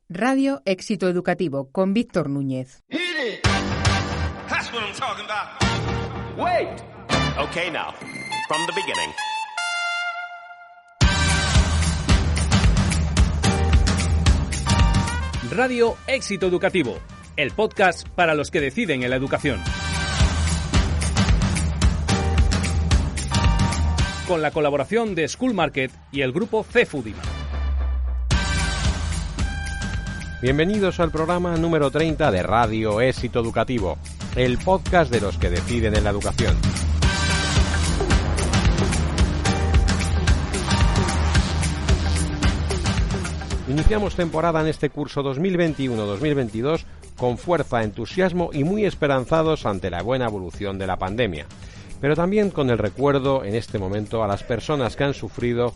Radio Éxito Educativo con Víctor Núñez. Wait. Okay, now, from the beginning. Radio Éxito Educativo, el podcast para los que deciden en la educación. Con la colaboración de School Market y el grupo CEFUDIMA. Bienvenidos al programa número 30 de Radio Éxito Educativo, el podcast de los que deciden en la educación. Iniciamos temporada en este curso 2021-2022 con fuerza, entusiasmo y muy esperanzados ante la buena evolución de la pandemia, pero también con el recuerdo en este momento a las personas que han sufrido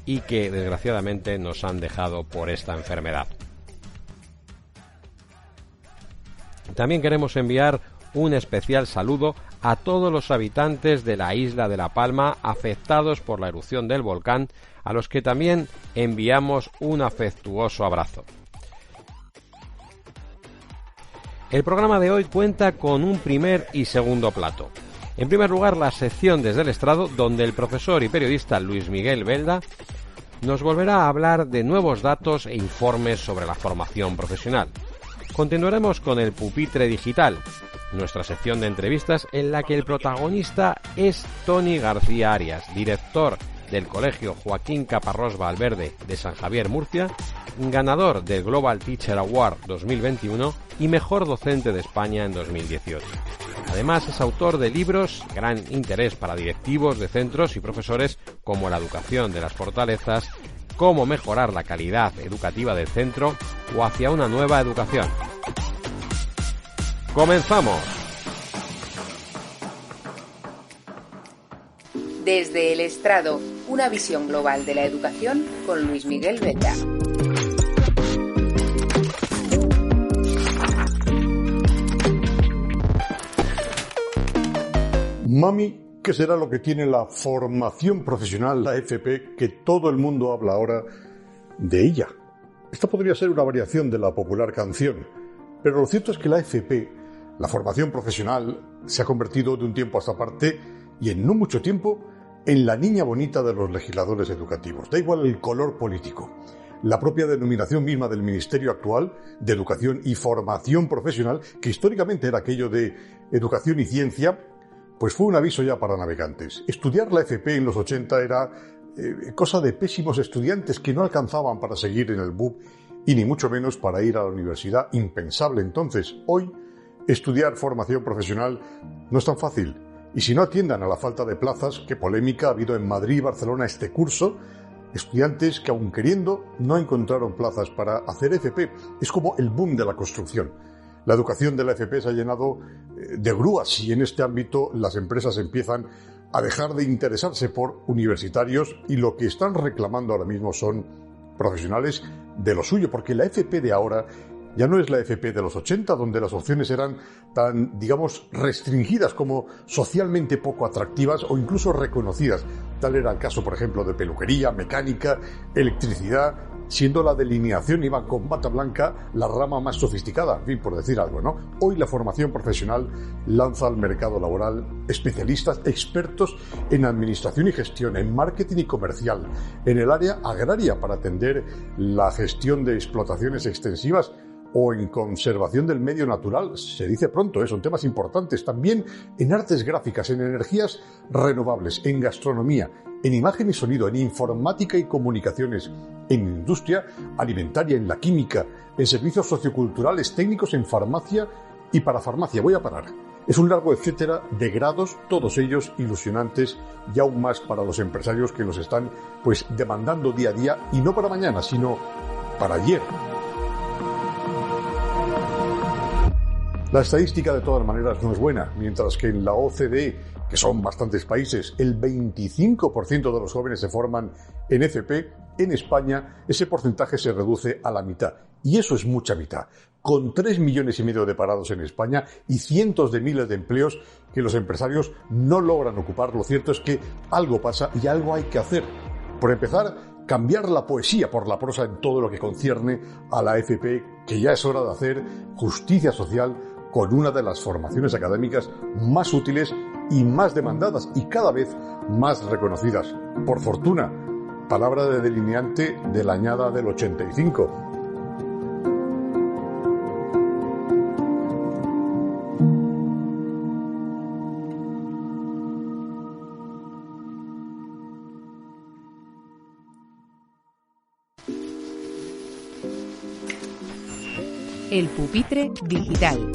y que desgraciadamente nos han dejado por esta enfermedad. También queremos enviar un especial saludo a todos los habitantes de la isla de La Palma afectados por la erupción del volcán, a los que también enviamos un afectuoso abrazo. El programa de hoy cuenta con un primer y segundo plato. En primer lugar, la sección Desde el Estrado, donde el profesor y periodista Luis Miguel Belda nos volverá a hablar de nuevos datos e informes sobre la formación profesional. Continuaremos con el Pupitre Digital, nuestra sección de entrevistas en la que el protagonista es Tony García Arias, director del Colegio Joaquín Caparrós Valverde de San Javier, Murcia, ganador del Global Teacher Award 2021 y mejor docente de España en 2018. Además, es autor de libros de gran interés para directivos de centros y profesores como La educación de las fortalezas, Cómo mejorar la calidad educativa del centro o Hacia una nueva educación. ¡Comenzamos! Desde el Estrado, una visión global de la educación con Luis Miguel Belda. Mami, ¿qué será lo que tiene la formación profesional, la FP, que todo el mundo habla ahora de ella? Esta podría ser una variación de la popular canción, pero lo cierto es que la FP, la formación profesional, se ha convertido de un tiempo a esta parte, y en no mucho tiempo, en la niña bonita de los legisladores educativos. Da igual el color político. La propia denominación misma del Ministerio actual de Educación y Formación Profesional, que históricamente era aquello de Educación y Ciencia, pues fue un aviso ya para navegantes. Estudiar la FP en los 80 era cosa de pésimos estudiantes que no alcanzaban para seguir en el BUP y ni mucho menos para ir a la universidad. Impensable entonces. Hoy, estudiar formación profesional no es tan fácil. Y si no atiendan a la falta de plazas, qué polémica ha habido en Madrid y Barcelona este curso, estudiantes que aun queriendo no encontraron plazas para hacer FP. Es como el boom de la construcción. La educación de la FP se ha llenado de grúas y en este ámbito las empresas empiezan a dejar de interesarse por universitarios y lo que están reclamando ahora mismo son profesionales de lo suyo, porque la FP de ahora ya no es la FP de los 80, donde las opciones eran tan, digamos, restringidas como socialmente poco atractivas o incluso reconocidas. Tal era el caso, por ejemplo, de peluquería, mecánica, electricidad, siendo la delineación iba con bata blanca la rama más sofisticada, en fin, por decir algo, ¿no? Hoy la formación profesional lanza al mercado laboral especialistas expertos en administración y gestión, en marketing y comercial, en el área agraria para atender la gestión de explotaciones extensivas o en conservación del medio natural, se dice pronto, son temas importantes. También en artes gráficas, en energías renovables, en gastronomía, en imagen y sonido, en informática y comunicaciones, en industria alimentaria, en la química, en servicios socioculturales, técnicos en farmacia y para farmacia. Voy a parar. Es un largo etcétera de grados, todos ellos ilusionantes y aún más para los empresarios que los están pues demandando día a día, y no para mañana, sino para ayer. La estadística de todas maneras no es buena, mientras que en la OCDE, que son bastantes países, el 25% de los jóvenes se forman en FP, en España ese porcentaje se reduce a la mitad. Y eso es mucha mitad, con 3,5 millones de parados en España y cientos de miles de empleos que los empresarios no logran ocupar. Lo cierto es que algo pasa y algo hay que hacer. Por empezar, cambiar la poesía por la prosa en todo lo que concierne a la FP, que ya es hora de hacer justicia social con una de las formaciones académicas más útiles y más demandadas y cada vez más reconocidas. Por fortuna, palabra de delineante de la añada del 85. El pupitre digital.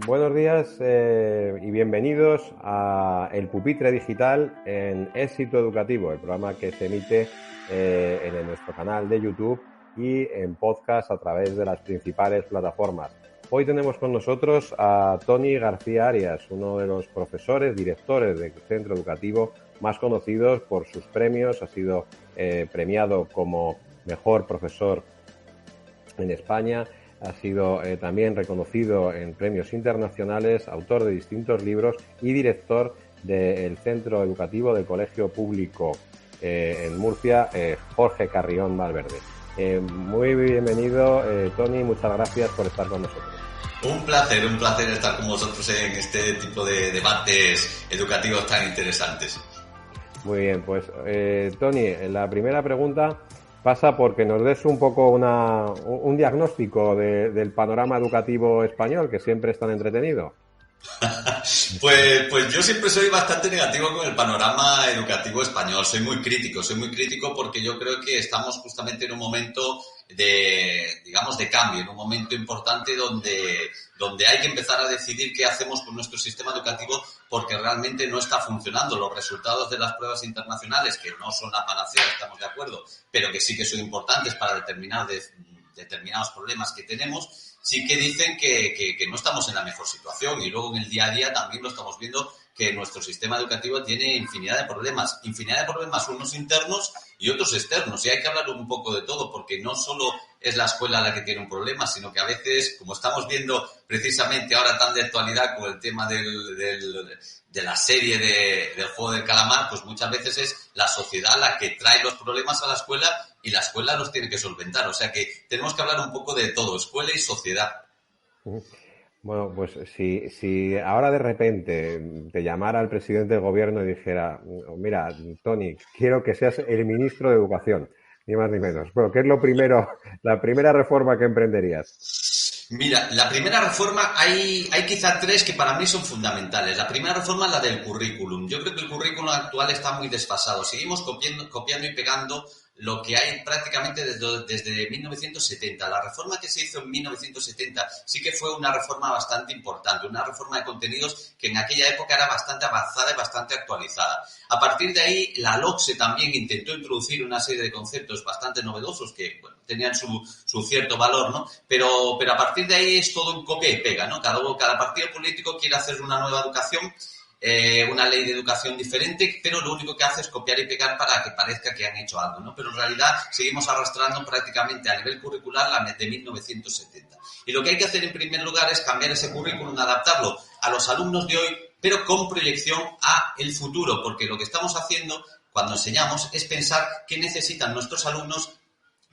Buenos días y bienvenidos a El Pupitre Digital en Éxito Educativo, el programa que se emite en nuestro canal de YouTube y en podcast a través de las principales plataformas. Hoy tenemos con nosotros a Tony García Arias, uno de los profesores, directores del centro educativo más conocidos por sus premios. Ha sido premiado como mejor profesor en España. Ha sido también reconocido en premios internacionales, autor de distintos libros y director del centro educativo del Colegio Público en Murcia, Jorge Carrión Valverde. Muy bienvenido, Tony, muchas gracias por estar con nosotros. Un placer estar con vosotros en este tipo de debates educativos tan interesantes. Muy bien, pues Tony, la primera pregunta pasa porque nos des un poco un diagnóstico del panorama educativo español, que siempre es tan entretenido. Pues yo siempre soy bastante negativo con el panorama educativo español. Soy muy crítico porque yo creo que estamos justamente en un momento de cambio, en un momento importante donde hay que empezar a decidir qué hacemos con nuestro sistema educativo, porque realmente no está funcionando. Los resultados de las pruebas internacionales, que no son la panacea, estamos de acuerdo, pero que sí que son importantes para determinar determinados problemas que tenemos, sí que dicen que no estamos en la mejor situación, y luego en el día a día también lo estamos viendo, que nuestro sistema educativo tiene infinidad de problemas, unos internos y otros externos, y hay que hablar un poco de todo, porque no solo es la escuela la que tiene un problema, sino que a veces, como estamos viendo precisamente ahora tan de actualidad con el tema de la serie del juego del calamar, pues muchas veces es la sociedad la que trae los problemas a la escuela y la escuela los tiene que solventar. O sea que tenemos que hablar un poco de todo, escuela y sociedad. Bueno, pues si ahora de repente te llamara el presidente del gobierno y dijera, mira, Tony, quiero que seas el ministro de Educación, ni más ni menos. Bueno, ¿qué es la primera reforma que emprenderías? Mira, la primera reforma, hay quizá tres que para mí son fundamentales. La primera reforma es la del currículum. Yo creo que el currículum actual está muy desfasado. Seguimos copiando y pegando lo que hay prácticamente desde 1970. La reforma que se hizo en 1970 sí que fue una reforma bastante importante, una reforma de contenidos que en aquella época era bastante avanzada y bastante actualizada. A partir de ahí, la LOCSE también intentó introducir una serie de conceptos bastante novedosos que, bueno, tenían su cierto valor, ¿no? Pero a partir de ahí es todo un copia y pega, ¿no? Cada partido político quiere hacer una nueva educación, una ley de educación diferente, pero lo único que hace es copiar y pegar para que parezca que han hecho algo, ¿no? Pero en realidad seguimos arrastrando prácticamente a nivel curricular la de 1970. Y lo que hay que hacer en primer lugar es cambiar ese currículum, adaptarlo a los alumnos de hoy, pero con proyección a el futuro, porque lo que estamos haciendo cuando enseñamos es pensar qué necesitan nuestros alumnos,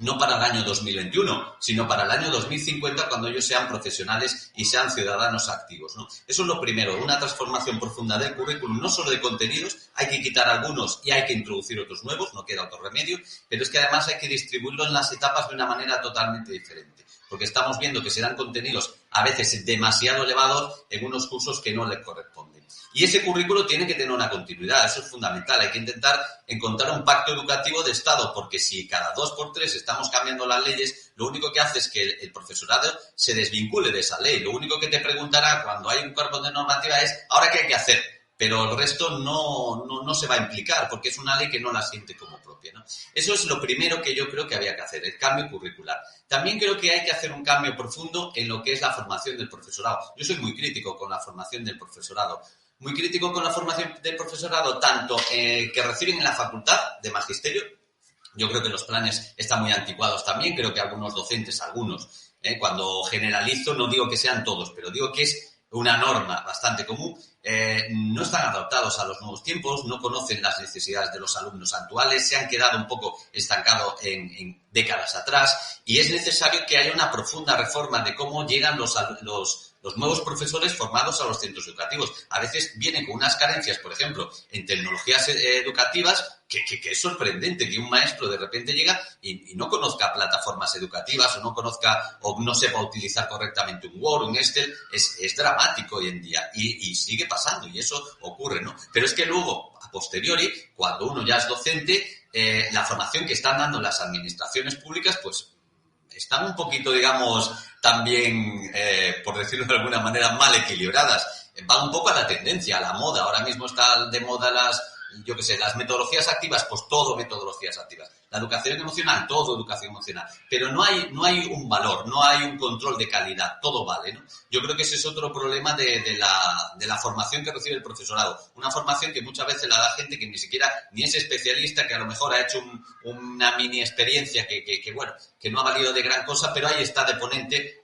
no para el año 2021, sino para el año 2050, cuando ellos sean profesionales y sean ciudadanos activos, ¿no? Eso es lo primero, una transformación profunda del currículum, no solo de contenidos, hay que quitar algunos y hay que introducir otros nuevos, no queda otro remedio, pero es que además hay que distribuirlo en las etapas de una manera totalmente diferente, porque estamos viendo que se dan contenidos a veces demasiado elevados en unos cursos que no les corresponden. Y ese currículo tiene que tener una continuidad, eso es fundamental. Hay que intentar encontrar un pacto educativo de Estado, porque si cada 2x3 estamos cambiando las leyes, lo único que hace es que el profesorado se desvincule de esa ley. Lo único que te preguntará cuando hay un cuerpo de normativa es ¿ahora qué hay que hacer? Pero el resto no se va a implicar, porque es una ley que no la siente como propia, ¿no? Eso es lo primero que yo creo que había que hacer, el cambio curricular. También creo que hay que hacer un cambio profundo en lo que es la formación del profesorado. Yo soy muy crítico con la formación del profesorado. Muy crítico con la formación del profesorado, tanto que reciben en la facultad de magisterio. Yo creo que los planes están muy anticuados también. Creo que algunos docentes, cuando generalizo, no digo que sean todos, pero digo que es una norma bastante común, no están adaptados a los nuevos tiempos, no conocen las necesidades de los alumnos actuales, se han quedado un poco estancados en décadas atrás y es necesario que haya una profunda reforma de cómo llegan los nuevos profesores formados a los centros educativos. A veces vienen con unas carencias, por ejemplo, en tecnologías educativas, que es sorprendente que un maestro de repente llega y no conozca plataformas educativas o no conozca o no sepa utilizar correctamente un Word, un Excel. Es dramático hoy en día y sigue pasando y eso ocurre, ¿no? Pero es que luego, a posteriori, cuando uno ya es docente, la formación que están dando las administraciones públicas, pues están un poquito, digamos, también, por decirlo de alguna manera, mal equilibradas. Va un poco a la tendencia, a la moda. Ahora mismo están de moda las metodologías activas, pues todo metodologías activas. La educación emocional, todo educación emocional. Pero no hay un valor, no hay un control de calidad, todo vale, ¿no? Yo creo que ese es otro problema de la formación que recibe el profesorado. Una formación que muchas veces la da gente que ni siquiera ni es especialista, que a lo mejor ha hecho una mini experiencia que no ha valido de gran cosa, pero ahí está de ponente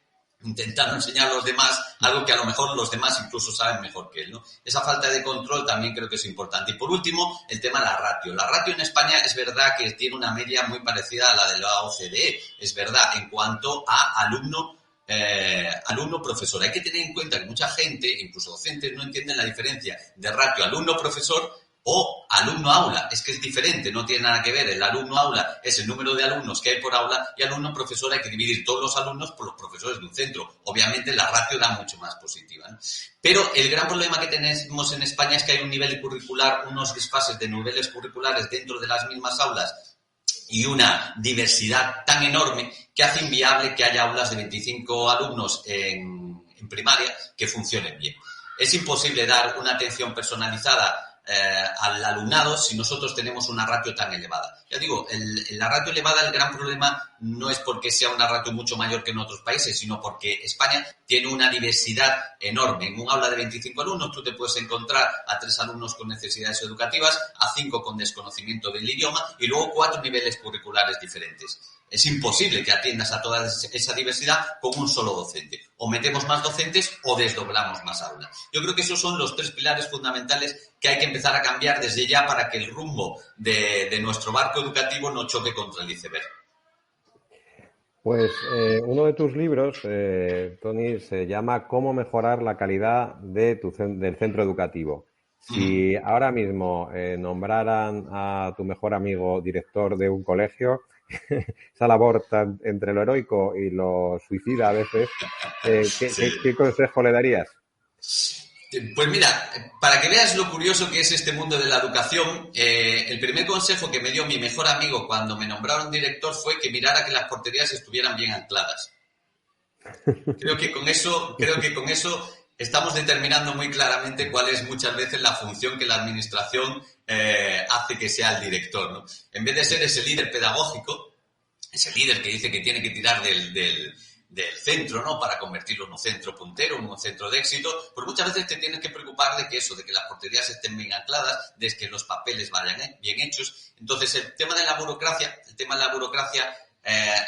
intentando enseñar a los demás algo que a lo mejor los demás incluso saben mejor que él, ¿no? Esa falta de control también creo que es importante. Y por último, el tema de la ratio. La ratio en España es verdad que tiene una media muy parecida a la de la OCDE. Es verdad en cuanto a alumno-profesor. Hay que tener en cuenta que mucha gente, incluso docentes, no entienden la diferencia de ratio alumno-profesor o alumno-aula. Es que es diferente, no tiene nada que ver. El alumno-aula es el número de alumnos que hay por aula y alumno-profesor hay que dividir todos los alumnos por los profesores de un centro. Obviamente la ratio da mucho más positiva, ¿no? Pero el gran problema que tenemos en España es que hay un nivel curricular, unos desfases de niveles curriculares dentro de las mismas aulas y una diversidad tan enorme que hace inviable que haya aulas de 25 alumnos en primaria que funcionen bien. Es imposible dar una atención personalizada al alumnado si nosotros tenemos una ratio tan elevada. Ya digo, la ratio elevada, el gran problema no es porque sea una ratio mucho mayor que en otros países, sino porque España tiene una diversidad enorme. En un aula de 25 alumnos tú te puedes encontrar a 3 alumnos con necesidades educativas, a 5 con desconocimiento del idioma y luego 4 niveles curriculares diferentes. Es imposible que atiendas a toda esa diversidad con un solo docente. O metemos más docentes o desdoblamos más aulas. Yo creo que esos son los 3 pilares fundamentales que hay que empezar a cambiar desde ya para que el rumbo de nuestro barco educativo no choque contra el iceberg. Pues uno de tus libros, Toni, se llama ¿Cómo mejorar la calidad del centro educativo? Si ahora mismo nombraran a tu mejor amigo director de un colegio, esa labor entre lo heroico y lo suicida a veces, ¿qué consejo le darías? Pues mira, para que veas lo curioso que es este mundo de la educación, el primer consejo que me dio mi mejor amigo cuando me nombraron director fue que mirara que las porterías estuvieran bien ancladas. Creo que con eso estamos determinando muy claramente cuál es muchas veces la función que la administración hace que sea el director, ¿no? En vez de ser ese líder pedagógico, ese líder que dice que tiene que tirar del centro, ¿no? Para convertirlo en un centro puntero, en un centro de éxito, pues muchas veces te tienes que preocupar de que las porterías estén bien ancladas, de que los papeles vayan bien hechos. Entonces, el tema de la burocracia,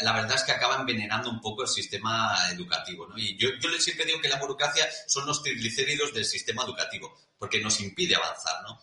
la verdad es que acaba envenenando un poco el sistema educativo, ¿no? Y yo siempre digo que la burocracia son los triglicéridos del sistema educativo, porque nos impide avanzar, ¿no?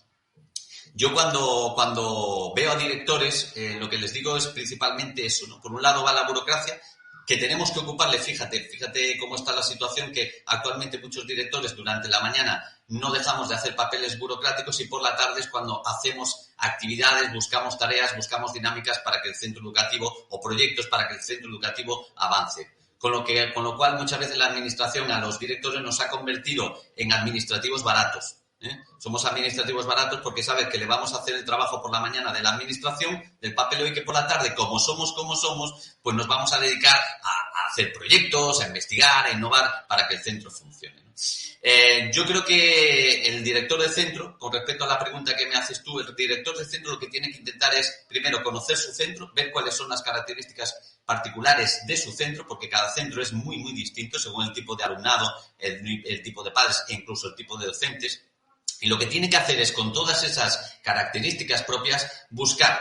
Yo cuando veo a directores, lo que les digo es principalmente eso, ¿no? Por un lado va la burocracia, que tenemos que ocuparle, fíjate cómo está la situación, que actualmente muchos directores durante la mañana no dejamos de hacer papeles burocráticos y por la tarde es cuando hacemos actividades, buscamos tareas, buscamos dinámicas para que el centro educativo o proyectos para que el centro educativo avance. Con lo cual muchas veces la administración a los directores nos ha convertido en administrativos baratos. Somos administrativos baratos porque sabes que le vamos a hacer el trabajo por la mañana de la administración, del papel, y que por la tarde, como somos, pues nos vamos a dedicar a hacer proyectos, a investigar, a innovar para que el centro funcione, ¿no? Yo creo que el director de centro, con respecto a la pregunta que me haces tú, el director de centro lo que tiene que intentar es, primero, conocer su centro, ver cuáles son las características particulares de su centro, porque cada centro es muy, muy distinto según el tipo de alumnado, el tipo de padres e incluso el tipo de docentes. Y lo que tiene que hacer es, con todas esas características propias, buscar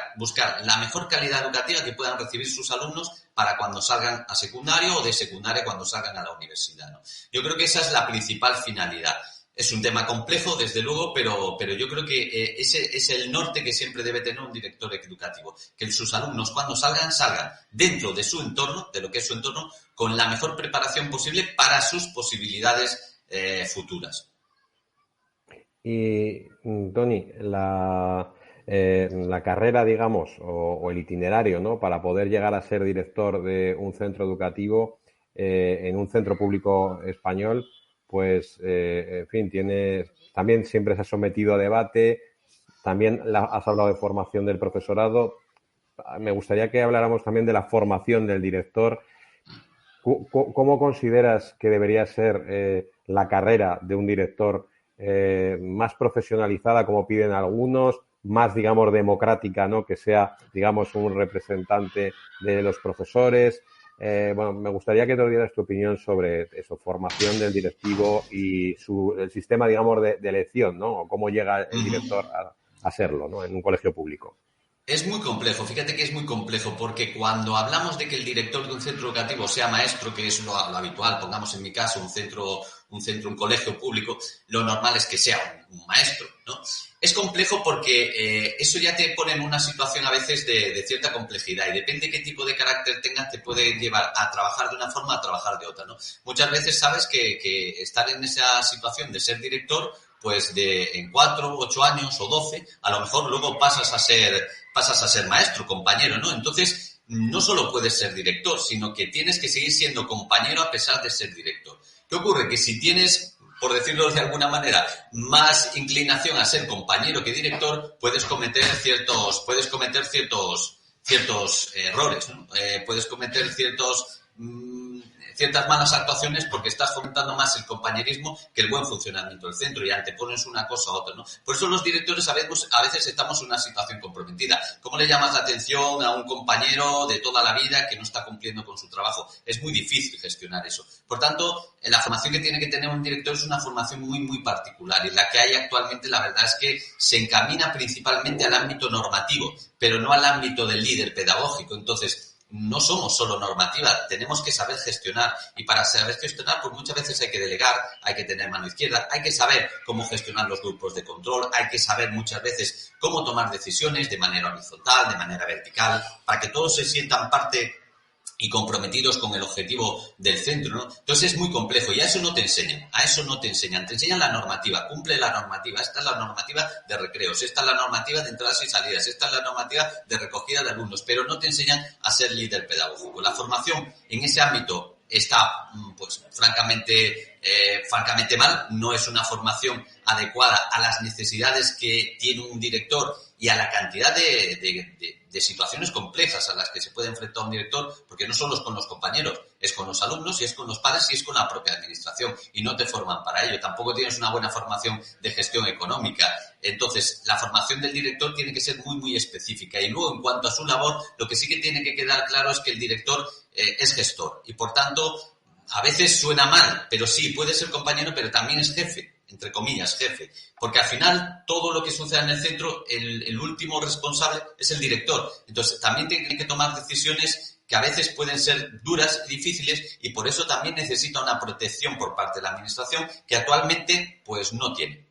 la mejor calidad educativa que puedan recibir sus alumnos para cuando salgan a secundario o de secundaria cuando salgan a la universidad, ¿no? Yo creo que esa es la principal finalidad. Es un tema complejo, desde luego, pero yo creo que ese es el norte que siempre debe tener un director educativo. Que sus alumnos, cuando salgan dentro de su entorno, de lo que es su entorno, con la mejor preparación posible para sus posibilidades futuras. Y, Toni, la carrera, digamos, o el itinerario, ¿no?, para poder llegar a ser director de un centro educativo en un centro público español, pues, en fin, también siempre se ha sometido a debate. También has hablado de formación del profesorado. Me gustaría que habláramos también de la formación del director. ¿Cómo consideras que debería ser la carrera de un director más profesionalizada, como piden algunos, más, digamos, democrática, ¿no?, que sea, digamos, un representante de los profesores? Bueno, me gustaría que te dieras tu opinión sobre eso, formación del directivo y el sistema, digamos, de elección, ¿no? O cómo llega el director a serlo, ¿no?, en un colegio público. Es muy complejo, fíjate que es muy complejo, porque cuando hablamos de que el director de un centro educativo sea maestro, que es lo habitual, pongamos en mi caso un colegio público, lo normal es que sea un maestro, ¿no? Es complejo porque eso ya te pone en una situación a veces de cierta complejidad, y depende qué tipo de carácter tengas te puede llevar a trabajar de una forma, a trabajar de otra, ¿no? Muchas veces sabes que estar en esa situación de ser director, pues en 4, 8 años o 12, a lo mejor luego pasas a ser maestro, compañero, ¿no? Entonces, no solo puedes ser director, sino que tienes que seguir siendo compañero a pesar de ser director. ¿Qué ocurre? Que si tienes, por decirlo de alguna manera, más inclinación a ser compañero que director, puedes cometer ciertos errores, ¿no? Puedes cometer ciertas malas actuaciones porque estás fomentando más el compañerismo que el buen funcionamiento del centro y antepones una cosa a otra, ¿no? Por eso los directores a veces estamos en una situación comprometida. ¿Cómo le llamas la atención a un compañero de toda la vida que no está cumpliendo con su trabajo? Es muy difícil gestionar eso. Por tanto, la formación que tiene que tener un director es una formación muy, muy particular, y la que hay actualmente, la verdad es que se encamina principalmente al ámbito normativo, pero no al ámbito del líder pedagógico. Entonces, no somos solo normativa, tenemos que saber gestionar, y para saber gestionar pues muchas veces hay que delegar, hay que tener mano izquierda, hay que saber cómo gestionar los grupos de control, hay que saber muchas veces cómo tomar decisiones de manera horizontal, de manera vertical, para que todos se sientan parte y comprometidos con el objetivo del centro, ¿no? Entonces es muy complejo y a eso no te enseñan, te enseñan la normativa, cumple la normativa, esta es la normativa de recreos, esta es la normativa de entradas y salidas, esta es la normativa de recogida de alumnos, pero no te enseñan a ser líder pedagógico. La formación en ese ámbito está, pues, francamente mal, no es una formación adecuada a las necesidades que tiene un director y a la cantidad de situaciones complejas a las que se puede enfrentar un director, porque no solo es con los compañeros, es con los alumnos y es con los padres y es con la propia administración, y no te forman para ello. Tampoco tienes una buena formación de gestión económica. Entonces, la formación del director tiene que ser muy, muy específica. Y luego, en cuanto a su labor, lo que sí que tiene que quedar claro es que el director es gestor y, por tanto, a veces suena mal, pero sí, puede ser compañero, pero también es jefe, entre comillas, jefe, porque al final todo lo que sucede en el centro, el último responsable es el director. Entonces también tiene que tomar decisiones que a veces pueden ser duras y difíciles, y por eso también necesita una protección por parte de la administración que actualmente pues no tiene.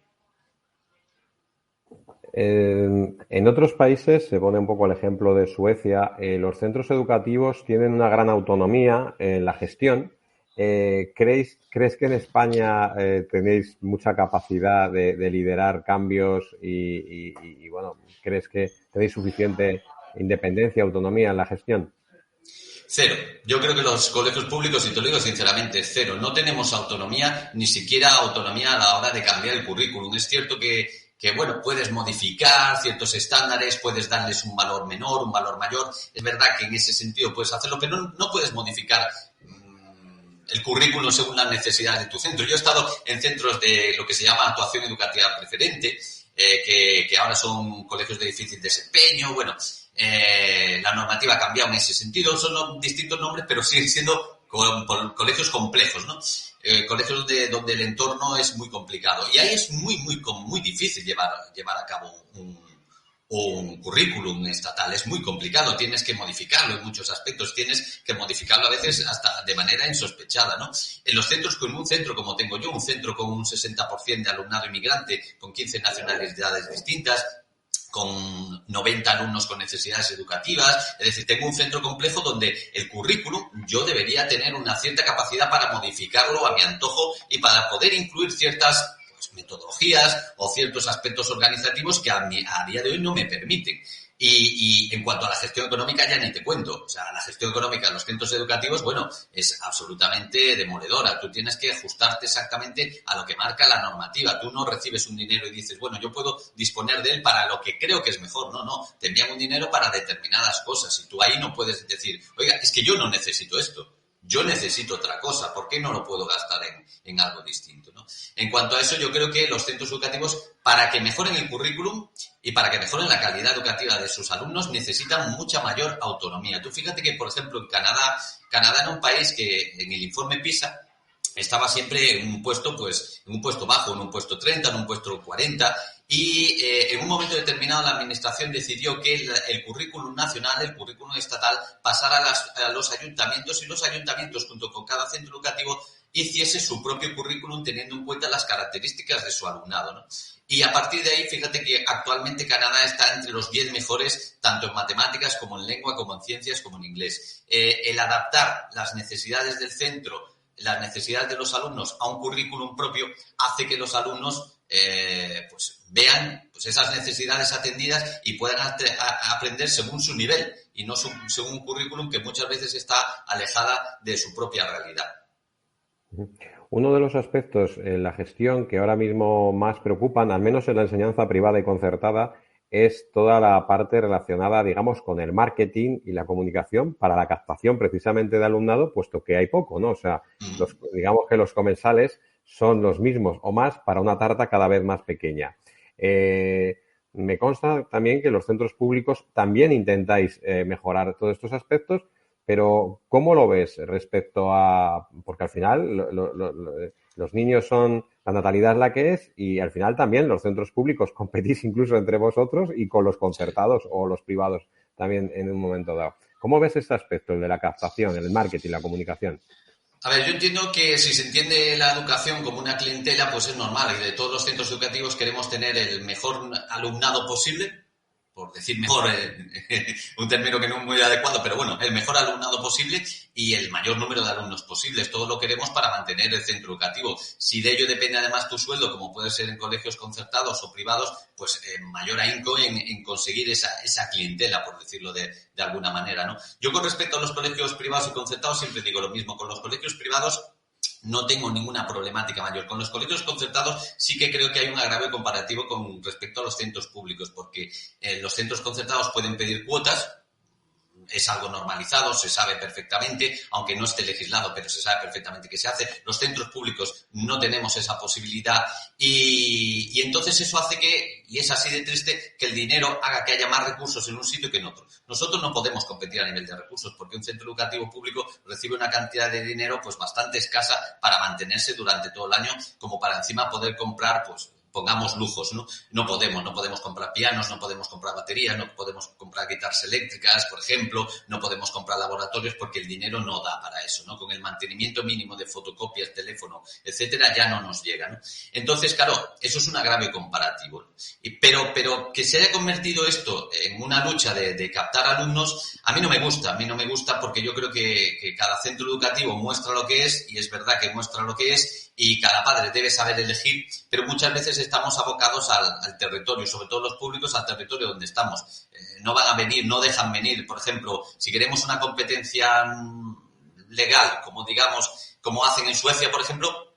En otros países, se pone un poco el ejemplo de Suecia, los centros educativos tienen una gran autonomía en la gestión. ¿Crees que en España tenéis mucha capacidad de liderar cambios y bueno, crees que tenéis suficiente independencia, autonomía en la gestión? Cero. Yo creo que los colegios públicos, y te lo digo sinceramente, cero. No tenemos autonomía, ni siquiera autonomía a la hora de cambiar el currículum. Es cierto que bueno, puedes modificar ciertos estándares, puedes darles un valor menor, un valor mayor. Es verdad que en ese sentido puedes hacerlo, pero no puedes modificar el currículum según las necesidades de tu centro. Yo he estado en centros de lo que se llama actuación educativa preferente, que ahora son colegios de difícil desempeño. Bueno, la normativa ha cambiado en ese sentido, son distintos nombres, pero siguen siendo colegios complejos, ¿no? Colegios donde el entorno es muy complicado. Y ahí es muy difícil llevar a cabo un currículum estatal. Es muy complicado, tienes que modificarlo en muchos aspectos, tienes que modificarlo a veces hasta de manera insospechada, ¿no? En los centros, con un centro como tengo yo, un centro con un 60% de alumnado inmigrante, con 15 nacionalidades distintas, con 90 alumnos con necesidades educativas, es decir, tengo un centro complejo donde el currículum yo debería tener una cierta capacidad para modificarlo a mi antojo y para poder incluir ciertas metodologías o ciertos aspectos organizativos que a día de hoy no me permiten. Y en cuanto a la gestión económica ya ni te cuento. O sea, la gestión económica de los centros educativos, bueno, es absolutamente demoledora. Tú tienes que ajustarte exactamente a lo que marca la normativa. Tú no recibes un dinero y dices, bueno, yo puedo disponer de él para lo que creo que es mejor. No, te envían un dinero para determinadas cosas y tú ahí no puedes decir, oiga, es que yo no necesito esto. Yo necesito otra cosa, ¿por qué no lo puedo gastar en algo distinto, ¿no? En cuanto a eso, yo creo que los centros educativos, para que mejoren el currículum y para que mejoren la calidad educativa de sus alumnos, necesitan mucha mayor autonomía. Tú fíjate que, por ejemplo, en Canadá era un país que en el informe PISA estaba siempre en un puesto, bajo, en un puesto 30, en un puesto 40, y en un momento determinado la administración decidió que el currículum nacional, el currículum estatal, pasara a los ayuntamientos y los ayuntamientos, junto con cada centro educativo, hiciese su propio currículum teniendo en cuenta las características de su alumnado, ¿no? Y a partir de ahí, fíjate que actualmente Canadá está entre los 10 mejores, tanto en matemáticas como en lengua, como en ciencias, como en inglés. El adaptar las necesidades del centro, las necesidades de los alumnos a un currículum propio, hace que los alumnos vean esas necesidades atendidas y puedan aprender según su nivel y no según un currículum que muchas veces está alejada de su propia realidad. Uno de los aspectos en la gestión que ahora mismo más preocupan, al menos en la enseñanza privada y concertada, es toda la parte relacionada, digamos, con el marketing y la comunicación para la captación precisamente de alumnado, puesto que hay poco, ¿no? O sea, digamos que los comensales son los mismos o más para una tarta cada vez más pequeña. Me consta también que los centros públicos también intentáis mejorar todos estos aspectos, pero ¿cómo lo ves respecto a...? Porque al final los niños son... La natalidad es la que es y al final también los centros públicos competís incluso entre vosotros y con los concertados o los privados también en un momento dado. ¿Cómo ves este aspecto, el de la captación, el marketing, la comunicación? A ver, yo entiendo que si se entiende la educación como una clientela, pues es normal. Y de todos los centros educativos queremos tener el mejor alumnado posible, por decir mejor, un término que no es muy adecuado, pero bueno, el mejor alumnado posible y el mayor número de alumnos posibles. Todo lo queremos para mantener el centro educativo. Si de ello depende además tu sueldo, como puede ser en colegios concertados o privados, pues mayor ahínco en conseguir esa clientela, por decirlo de alguna manera, ¿no? Yo con respecto a los colegios privados y concertados siempre digo lo mismo. Con los colegios privados no tengo ninguna problemática mayor. Con los colegios concertados sí que creo que hay un agravio comparativo con respecto a los centros públicos, porque los centros concertados pueden pedir cuotas, es algo normalizado, se sabe perfectamente, aunque no esté legislado, pero se sabe perfectamente que se hace. Los centros públicos no tenemos esa posibilidad y entonces eso hace que, y es así de triste, que el dinero haga que haya más recursos en un sitio que en otro. Nosotros no podemos competir a nivel de recursos porque un centro educativo público recibe una cantidad de dinero pues bastante escasa para mantenerse durante todo el año, como para encima poder comprar pongamos lujos, ¿no? No podemos comprar pianos, no podemos comprar baterías, no podemos comprar guitarras eléctricas, por ejemplo, no podemos comprar laboratorios porque el dinero no da para eso, ¿no? Con el mantenimiento mínimo de fotocopias, teléfono, etcétera, ya no nos llega, ¿no? Entonces, claro, eso es un agravio comparativo, ¿no? Pero que se haya convertido esto en una lucha de captar alumnos, a mí no me gusta porque yo creo que cada centro educativo muestra lo que es y es verdad que muestra lo que es y cada padre debe saber elegir, pero muchas veces estamos abocados al territorio, sobre todo los públicos, al territorio donde estamos. No van a venir, no dejan venir. Por ejemplo, si queremos una competencia legal, como hacen en Suecia, por ejemplo,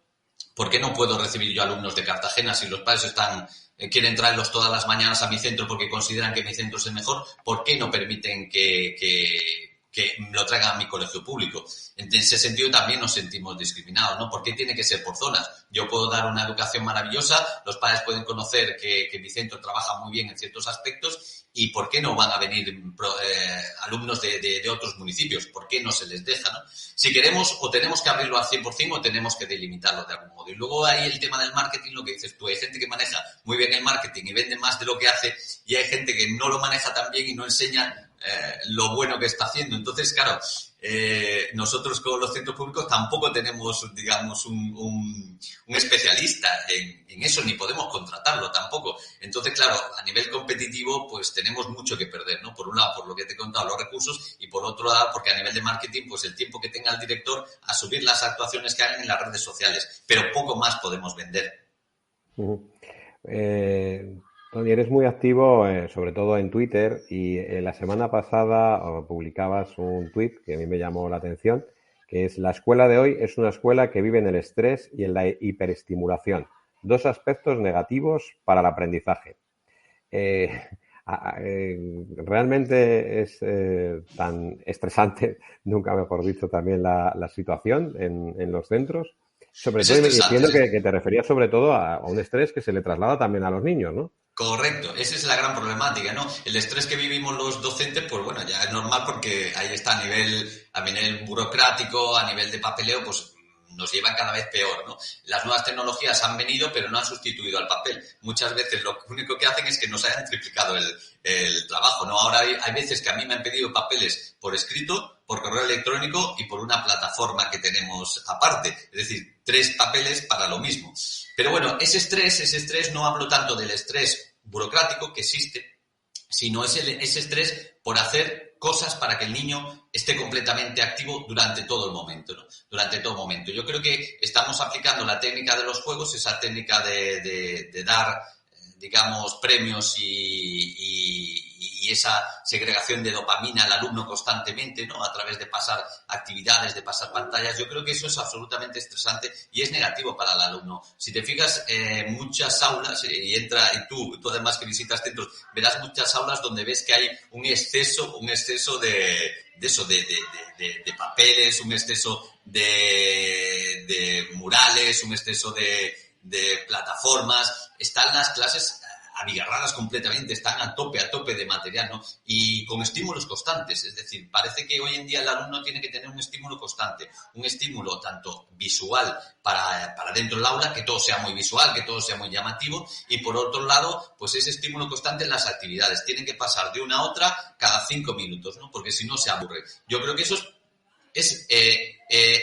¿por qué no puedo recibir yo alumnos de Cartagena si los padres quieren traerlos todas las mañanas a mi centro porque consideran que mi centro es el mejor? ¿Por qué no permiten que que lo traigan a mi colegio público. En ese sentido también nos sentimos discriminados, ¿no? ¿Por qué tiene que ser por zonas? Yo puedo dar una educación maravillosa, los padres pueden conocer que mi centro trabaja muy bien en ciertos aspectos, y ¿por qué no van a venir alumnos de otros municipios? ¿Por qué no se les deja, no? Si queremos, o tenemos que abrirlo al 100% o tenemos que delimitarlo de algún modo. Y luego hay el tema del marketing, lo que dices tú. Hay gente que maneja muy bien el marketing y vende más de lo que hace, y hay gente que no lo maneja tan bien y no enseña lo bueno que está haciendo. Entonces, claro, nosotros con los centros públicos tampoco tenemos, digamos, un especialista en eso, ni podemos contratarlo tampoco. Entonces, claro, a nivel competitivo, pues tenemos mucho que perder, ¿no? Por un lado, por lo que te he contado, los recursos, y por otro lado, porque a nivel de marketing, pues el tiempo que tenga el director a subir las actuaciones que hagan en las redes sociales. Pero poco más podemos vender. Tony, eres muy activo, sobre todo en Twitter, y la semana pasada publicabas un tuit que a mí me llamó la atención, que es: la escuela de hoy es una escuela que vive en el estrés y en la hiperestimulación, 2 aspectos negativos para el aprendizaje. Realmente es tan estresante, nunca mejor dicho, también la situación en los centros. Sobre todo, entiendo que te referías sobre todo a un estrés que se le traslada también a los niños, ¿no? Correcto, esa es la gran problemática, ¿no? El estrés que vivimos los docentes, pues bueno, ya es normal porque ahí está a nivel burocrático, a nivel de papeleo, pues nos llevan cada vez peor, ¿no? Las nuevas tecnologías han venido, pero no han sustituido al papel. Muchas veces lo único que hacen es que nos hayan triplicado el trabajo, ¿no? Ahora hay veces que a mí me han pedido papeles por escrito, por correo electrónico y por una plataforma que tenemos aparte. Es decir, 3 papeles para lo mismo. Pero bueno, ese estrés, no hablo tanto del estrés burocrático que existe, sino ese estrés por hacer cosas para que el niño esté completamente activo durante todo el momento, ¿no? Durante todo momento. Yo creo que estamos aplicando la técnica de los juegos, esa técnica de dar, digamos, premios y esa segregación de dopamina al alumno constantemente, ¿no? A través de pasar actividades, de pasar pantallas. Yo creo que eso es absolutamente estresante y es negativo para el alumno. Si te fijas, muchas aulas, y tú además que visitas centros, verás muchas aulas donde ves que hay un exceso de papeles, un exceso de murales, un exceso de plataformas. Están las clases abigarradas completamente, están a tope de material, ¿no? Y con estímulos constantes, es decir, parece que hoy en día el alumno tiene que tener un estímulo constante, un estímulo tanto visual para dentro del aula, que todo sea muy visual, que todo sea muy llamativo, y por otro lado, pues ese estímulo constante en las actividades. Tienen que pasar de una a otra cada 5 minutos, ¿no? Porque si no se aburre. Yo creo que eso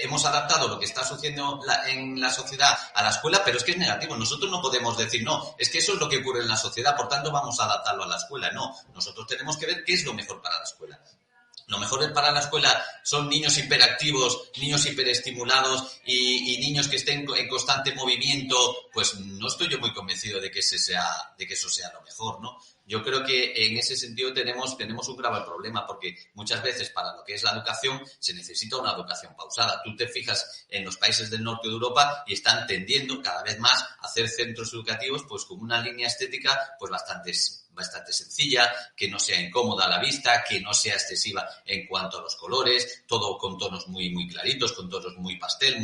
hemos adaptado lo que está sucediendo en la sociedad a la escuela, pero es que es negativo. Nosotros no podemos decir, no, es que eso es lo que ocurre en la sociedad, por tanto vamos a adaptarlo a la escuela. No, nosotros tenemos que ver qué es lo mejor para la escuela. Lo mejor para la escuela son niños hiperactivos, niños hiperestimulados y niños que estén en constante movimiento. Pues no estoy yo muy convencido de que eso sea lo mejor, ¿no? Yo creo que en ese sentido tenemos un grave problema, porque muchas veces para lo que es la educación se necesita una educación pausada. Tú te fijas en los países del norte de Europa y están tendiendo cada vez más a hacer centros educativos pues con una línea estética pues bastante sencilla, que no sea incómoda a la vista, que no sea excesiva en cuanto a los colores, todo con tonos muy, muy claritos, con tonos muy pastel,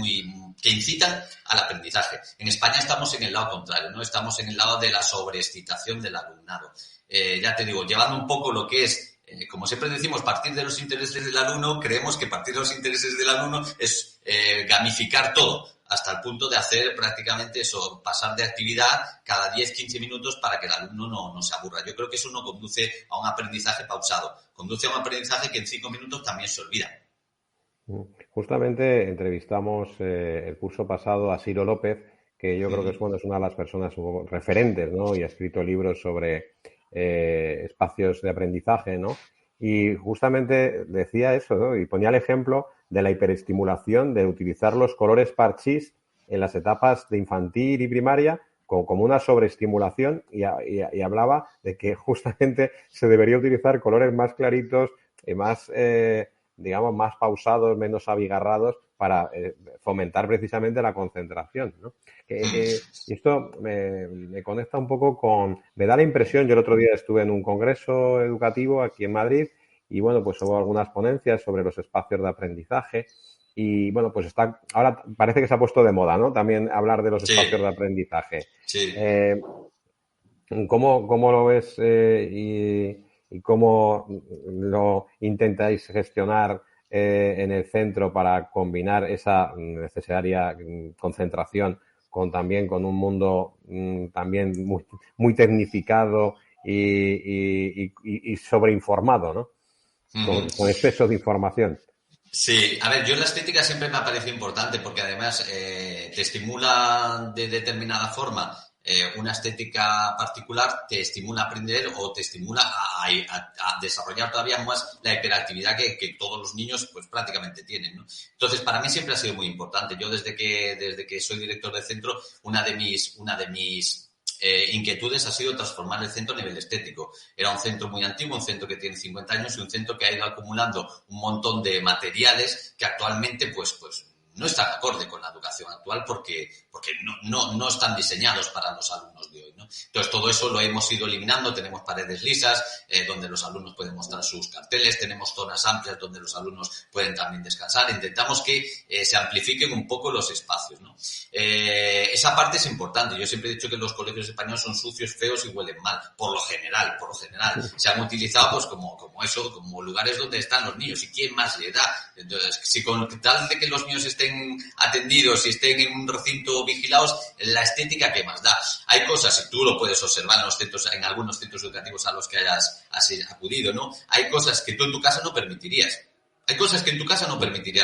que incitan al aprendizaje. En España estamos en el lado contrario, ¿no? Estamos en el lado de la sobreexcitación del alumnado. Ya te digo, llevando un poco lo que es, como siempre decimos, partir de los intereses del alumno, creemos que partir de los intereses del alumno es gamificar todo, hasta el punto de hacer prácticamente eso, pasar de actividad cada 10-15 minutos para que el alumno no se aburra. Yo creo que eso no conduce a un aprendizaje pausado, conduce a un aprendizaje que en 5 minutos también se olvida. Justamente entrevistamos el curso pasado a Ciro López, que yo creo que es una de las personas referentes, ¿no? Y ha escrito libros sobre espacios de aprendizaje, ¿no? Y justamente decía eso, ¿no? Y ponía el ejemplo de la hiperestimulación, de utilizar los colores parchís en las etapas de infantil y primaria como una sobreestimulación y hablaba de que justamente se debería utilizar colores más claritos y más, digamos, más pausados, menos abigarrados para fomentar precisamente la concentración, ¿no? Y esto me conecta un poco me da la impresión, yo el otro día estuve en un congreso educativo aquí en Madrid y bueno, pues hubo algunas ponencias sobre los espacios de aprendizaje y bueno, pues ahora parece que se ha puesto de moda, ¿no? También hablar de los espacios de aprendizaje. Sí. ¿Cómo lo ves y cómo lo intentáis gestionar en el centro para combinar esa necesaria concentración también con un mundo también muy tecnificado y sobreinformado, ¿no? Con exceso de información? Sí, a ver, yo la estética siempre me ha parecido importante porque además te estimula de determinada forma. Una estética particular te estimula a aprender o te estimula a desarrollar todavía más la hiperactividad que todos los niños pues prácticamente tienen, ¿no? Entonces, para mí siempre ha sido muy importante. Yo desde que soy director de centro, una de mis inquietudes ha sido transformar el centro a nivel estético. Era un centro muy antiguo, un centro que tiene 50 años y un centro que ha ido acumulando un montón de materiales que actualmente pues no están acorde con la educación actual porque no están diseñados para los alumnos de hoy, ¿no? Entonces, todo eso lo hemos ido eliminando. Tenemos paredes lisas donde los alumnos pueden mostrar sus carteles, tenemos zonas amplias donde los alumnos pueden también descansar. Intentamos que se amplifiquen un poco los espacios, ¿no? Esa parte es importante. Yo siempre he dicho que los colegios españoles son sucios, feos y huelen mal, por lo general. Se han utilizado pues como lugares donde están los niños. ¿Y quién más le da? Entonces, si con tal de que los niños estén atendidos y estén en un recinto vigilados, la estética, ¿qué más da? Hay cosas, y tú lo puedes observar en algunos centros educativos a los que hayas acudido, ¿no? Hay cosas que tú en tu casa no permitirías.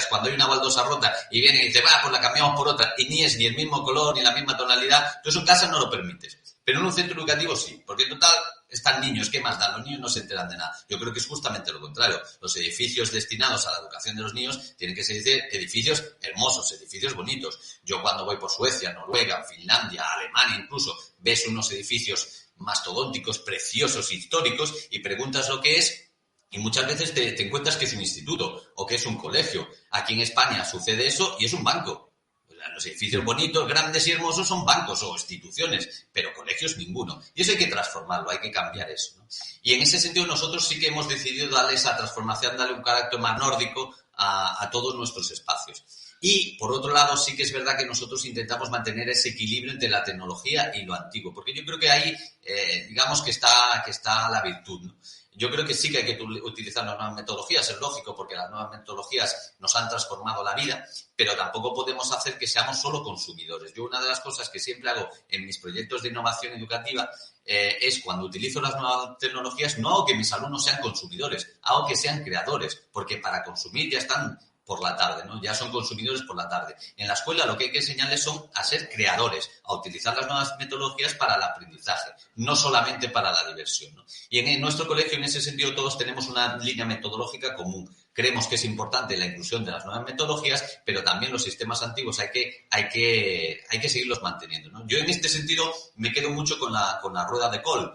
Cuando hay una baldosa rota y viene y dice, pues la cambiamos por otra, y ni es ni el mismo color ni la misma tonalidad, tú eso en casa no lo permites. Pero en un centro educativo sí, porque en total están niños, ¿qué más da? Los niños no se enteran de nada. Yo creo que es justamente lo contrario. Los edificios destinados a la educación de los niños tienen que ser edificios hermosos, edificios bonitos. Yo cuando voy por Suecia, Noruega, Finlandia, Alemania incluso, ves unos edificios mastodónticos, preciosos, históricos, y preguntas lo que es, y muchas veces te encuentras que es un instituto o que es un colegio. Aquí en España sucede eso y es un banco. Los edificios bonitos, grandes y hermosos son bancos o instituciones, pero colegios ninguno. Y eso hay que transformarlo, hay que cambiar eso, ¿no? Y en ese sentido nosotros sí que hemos decidido darle esa transformación, darle un carácter más nórdico a todos nuestros espacios. Y, por otro lado, sí que es verdad que nosotros intentamos mantener ese equilibrio entre la tecnología y lo antiguo, porque yo creo que ahí, digamos que está la virtud, ¿no? Yo creo que sí que hay que utilizar las nuevas metodologías, es lógico, porque las nuevas metodologías nos han transformado la vida, pero tampoco podemos hacer que seamos solo consumidores. Yo una de las cosas que siempre hago en mis proyectos de innovación educativa es cuando utilizo las nuevas tecnologías, no hago que mis alumnos sean consumidores, hago que sean creadores, porque para consumir ya están por la tarde, ¿no? Ya son consumidores por la tarde. En la escuela lo que hay que enseñarles son a ser creadores, a utilizar las nuevas metodologías para el aprendizaje, no solamente para la diversión, ¿no? Y en nuestro colegio, en ese sentido, todos tenemos una línea metodológica común. Creemos que es importante la inclusión de las nuevas metodologías, pero también los sistemas antiguos hay que seguirlos manteniendo, ¿no? Yo en este sentido me quedo mucho con la rueda de Cole,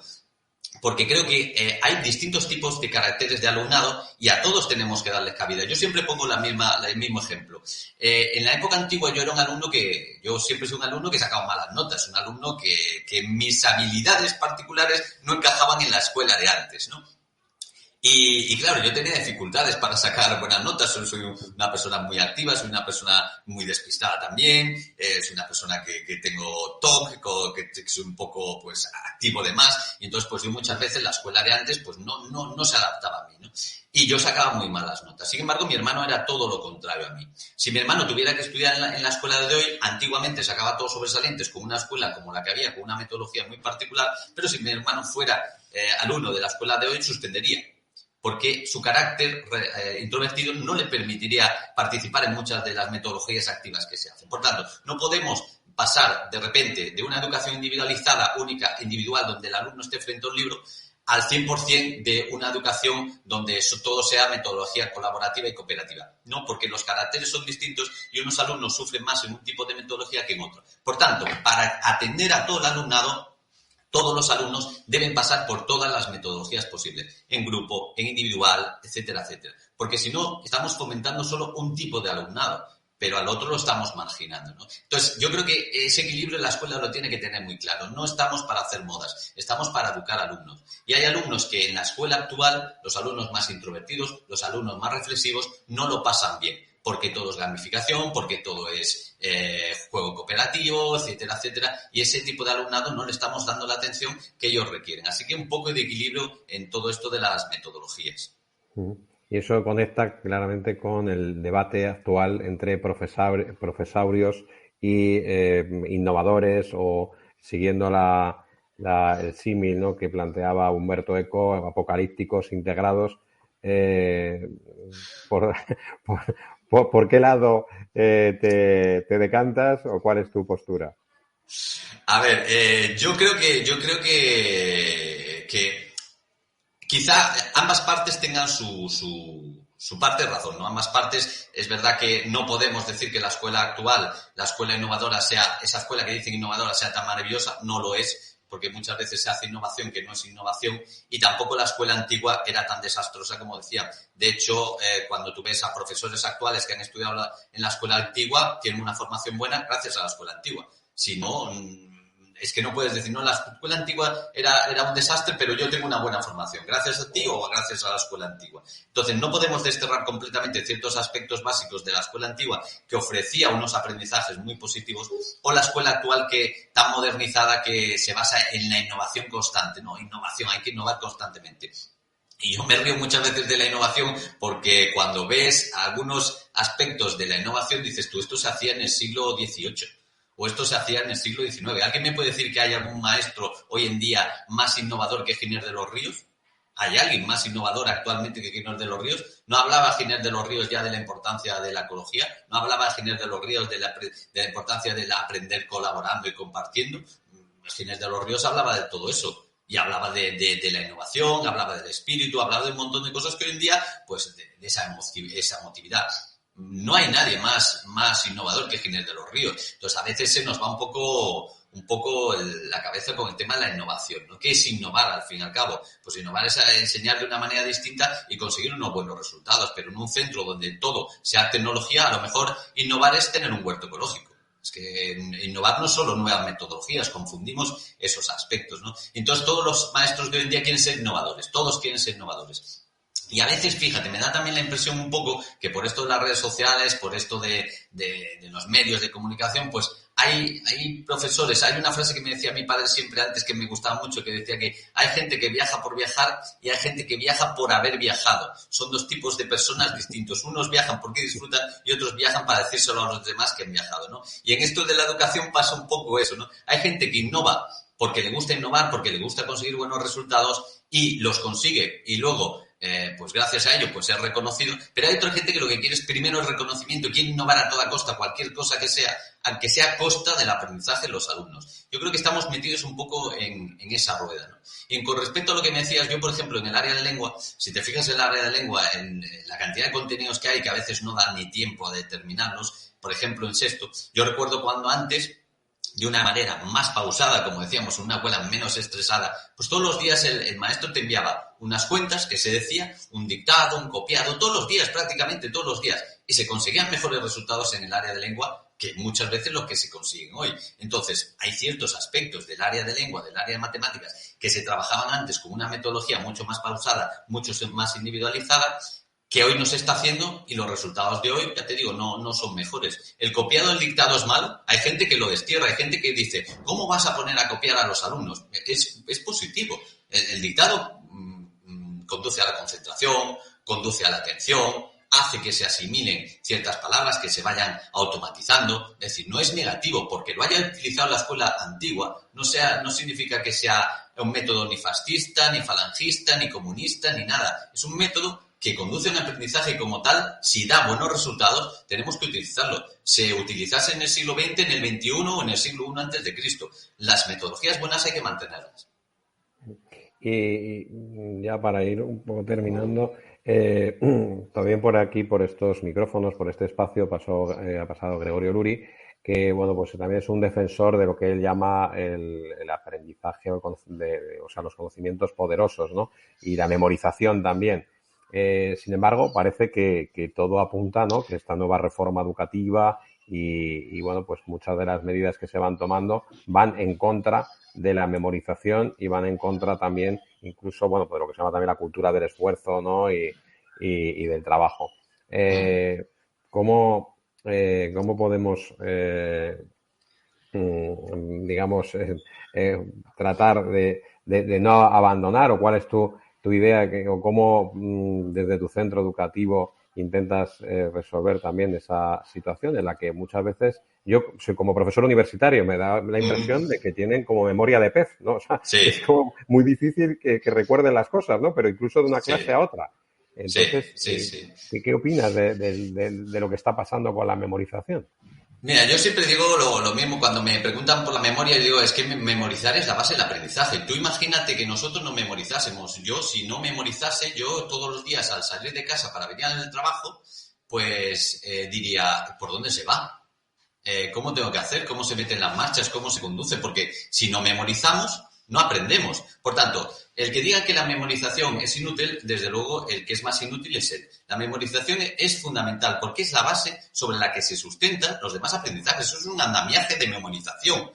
porque creo que hay distintos tipos de caracteres de alumnado y a todos tenemos que darles cabida. Yo siempre pongo el mismo ejemplo. En la época antigua yo siempre he sido un alumno que sacaba malas notas, un alumno que mis habilidades particulares no encajaban en la escuela de antes, ¿no? Y claro, yo tenía dificultades para sacar buenas notas. Soy una persona muy activa, soy una persona muy despistada también, soy una persona que tengo TOC, que soy un poco pues activo de más, y entonces pues yo muchas veces la escuela de antes pues no se adaptaba a mí, ¿no? Y yo sacaba muy malas notas. Sin embargo, mi hermano era todo lo contrario a mí. Si mi hermano tuviera que estudiar en la escuela de hoy, antiguamente sacaba todos sobresalientes con una escuela como la que había, con una metodología muy particular, pero si mi hermano fuera alumno de la escuela de hoy, suspendería, porque su carácter introvertido no le permitiría participar en muchas de las metodologías activas que se hacen. Por tanto, no podemos pasar de repente de una educación individualizada, única, individual, donde el alumno esté frente a un libro, al 100% de una educación donde todo sea metodología colaborativa y cooperativa. No, porque los caracteres son distintos y unos alumnos sufren más en un tipo de metodología que en otro. Por tanto, para atender a todo el alumnado, todos los alumnos deben pasar por todas las metodologías posibles, en grupo, en individual, etcétera, etcétera. Porque si no, estamos fomentando solo un tipo de alumnado. pero al otro lo estamos marginando, ¿no? Entonces, yo creo que ese equilibrio la escuela lo tiene que tener muy claro. No estamos para hacer modas, estamos para educar alumnos. Y hay alumnos que en la escuela actual, los alumnos más introvertidos, los alumnos más reflexivos, no lo pasan bien, porque todo es gamificación, porque todo es juego cooperativo, etcétera, etcétera, y ese tipo de alumnado no le estamos dando la atención que ellos requieren. Así que un poco de equilibrio en todo esto de las metodologías. Y eso conecta claramente con el debate actual entre profesorios y innovadores, o siguiendo el símil, ¿no?, que planteaba Humberto Eco, apocalípticos integrados. ¿Por qué lado te decantas, o cuál es tu postura? A ver, yo creo que quizá ambas partes tengan su parte de razón, ¿no? Ambas partes, es verdad que no podemos decir que la escuela actual, la escuela innovadora, esa escuela que dicen innovadora, sea tan maravillosa. No lo es, porque muchas veces se hace innovación que no es innovación, y tampoco la escuela antigua era tan desastrosa como decía. De hecho, cuando tú ves a profesores actuales que han estudiado en la escuela antigua, tienen una formación buena gracias a la escuela antigua. Si no, es que no puedes decir, no, la escuela antigua era un desastre, pero yo tengo una buena formación, gracias a ti o gracias a la escuela antigua. Entonces, no podemos desterrar completamente ciertos aspectos básicos de la escuela antigua, que ofrecía unos aprendizajes muy positivos, o la escuela actual, que tan modernizada, que se basa en la innovación constante, ¿no? Innovación, hay que innovar constantemente. Y yo me río muchas veces de la innovación, porque cuando ves algunos aspectos de la innovación dices tú, esto se hacía en el siglo XVIII. O esto se hacía en el siglo XIX. ¿Alguien me puede decir que hay algún maestro hoy en día más innovador que Giner de los Ríos? ¿Hay alguien más innovador actualmente que Giner de los Ríos? ¿No hablaba Giner de los Ríos ya de la importancia de la ecología? ¿No hablaba Giner de los Ríos de la importancia de aprender colaborando y compartiendo? Giner de los Ríos hablaba de todo eso. Y hablaba de la innovación, hablaba del espíritu, hablaba de un montón de cosas que hoy en día, pues de esa emotividad. No hay nadie más innovador que Giner de los Ríos. Entonces, a veces se nos va un poco la cabeza con el tema de la innovación, ¿no? ¿Qué es innovar, al fin y al cabo? Pues innovar es enseñar de una manera distinta y conseguir unos buenos resultados. Pero en un centro donde todo sea tecnología, a lo mejor innovar es tener un huerto ecológico. Es que innovar no es solo nuevas metodologías, confundimos esos aspectos, ¿no? Entonces, todos los maestros de hoy en día quieren ser innovadores, todos quieren ser innovadores. Y a veces, fíjate, me da también la impresión un poco que por esto de las redes sociales, por esto de los medios de comunicación, pues hay profesores, hay una frase que me decía mi padre siempre antes que me gustaba mucho, que decía que hay gente que viaja por viajar y hay gente que viaja por haber viajado. Son dos tipos de personas distintos. Unos viajan porque disfrutan y otros viajan para decírselo a los demás que han viajado, ¿no? Y en esto de la educación pasa un poco eso, ¿no? Hay gente que innova porque le gusta innovar, porque le gusta conseguir buenos resultados y los consigue, y luego pues gracias a ello pues es reconocido, pero hay otra gente que lo que quiere es primero el reconocimiento, quiere innovar a toda costa, cualquier cosa que sea, aunque sea a costa del aprendizaje de los alumnos. Yo creo que estamos metidos un poco en esa rueda, ¿no? Y con respecto a lo que me decías, yo por ejemplo en el área de lengua, si te fijas en el área de lengua, en la cantidad de contenidos que hay, que a veces no dan ni tiempo a determinarlos, por ejemplo en sexto, yo recuerdo cuando antes, de una manera más pausada, como decíamos, una escuela menos estresada, pues todos los días el maestro te enviaba unas cuentas que se decía, un dictado, un copiado, todos los días, prácticamente todos los días, y se conseguían mejores resultados en el área de lengua que muchas veces los que se consiguen hoy. Entonces, hay ciertos aspectos del área de lengua, del área de matemáticas, que se trabajaban antes con una metodología mucho más pausada, mucho más individualizada, que hoy no se está haciendo, y los resultados de hoy, ya te digo, no son mejores. El copiado del dictado es malo, hay gente que lo destierra, hay gente que dice, ¿cómo vas a poner a copiar a los alumnos? Es positivo. El dictado conduce a la concentración, conduce a la atención, hace que se asimilen ciertas palabras, que se vayan automatizando. Es decir, no es negativo, porque lo haya utilizado la escuela antigua, no significa que sea un método ni fascista, ni falangista, ni comunista, ni nada. Es un método que conduce a un aprendizaje, y como tal, si da buenos resultados, tenemos que utilizarlo. Se utilizase en el siglo XX, en el XXI o en el siglo I antes de Cristo. Las metodologías buenas hay que mantenerlas. Y ya para ir un poco terminando, también por aquí, por estos micrófonos, por este espacio, ha pasado Gregorio Luri, que bueno, pues también es un defensor de lo que él llama el aprendizaje, o sea, los conocimientos poderosos, ¿no? Y la memorización también. Sin embargo, parece que todo apunta, ¿no?, que esta nueva reforma educativa y bueno, pues muchas de las medidas que se van tomando van en contra de la memorización y van en contra también, incluso, bueno, pues de lo que se llama también la cultura del esfuerzo, ¿no?, y del trabajo. ¿Cómo podemos, digamos, tratar de no abandonar, o cuál es tu idea, o cómo desde tu centro educativo intentas resolver también esa situación en la que muchas veces yo soy como profesor universitario, me da la impresión de que tienen como memoria de pez, ¿no? O sea, Sí. es como muy difícil que recuerden las cosas, ¿no? Pero incluso de una clase a otra. Entonces, Sí. ¿qué opinas de lo que está pasando con la memorización? Mira, yo siempre digo lo mismo cuando me preguntan por la memoria, yo digo, es que memorizar es la base del aprendizaje. Tú imagínate que nosotros no memorizásemos. Yo, si no memorizase, yo todos los días al salir de casa para venir al trabajo, pues diría, ¿por dónde se va? ¿Cómo tengo que hacer? ¿Cómo se meten las marchas? ¿Cómo se conduce? Porque si no memorizamos, no aprendemos. Por tanto, el que diga que la memorización es inútil, desde luego el que es más inútil es él. La memorización es fundamental porque es la base sobre la que se sustentan los demás aprendizajes. Eso es un andamiaje de memorización.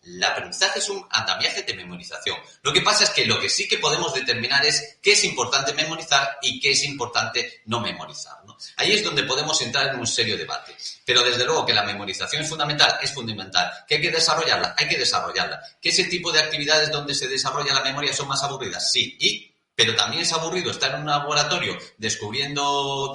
El aprendizaje es un andamiaje de memorización. Lo que pasa es que lo que sí que podemos determinar es qué es importante memorizar y qué es importante no memorizar, ¿no? Ahí es donde podemos entrar en un serio debate. Pero desde luego que la memorización es fundamental. ¿Que hay que desarrollarla? Hay que desarrollarla. ¿Que ese tipo de actividades donde se desarrolla la memoria son más aburridas? Sí. Pero también es aburrido estar en un laboratorio descubriendo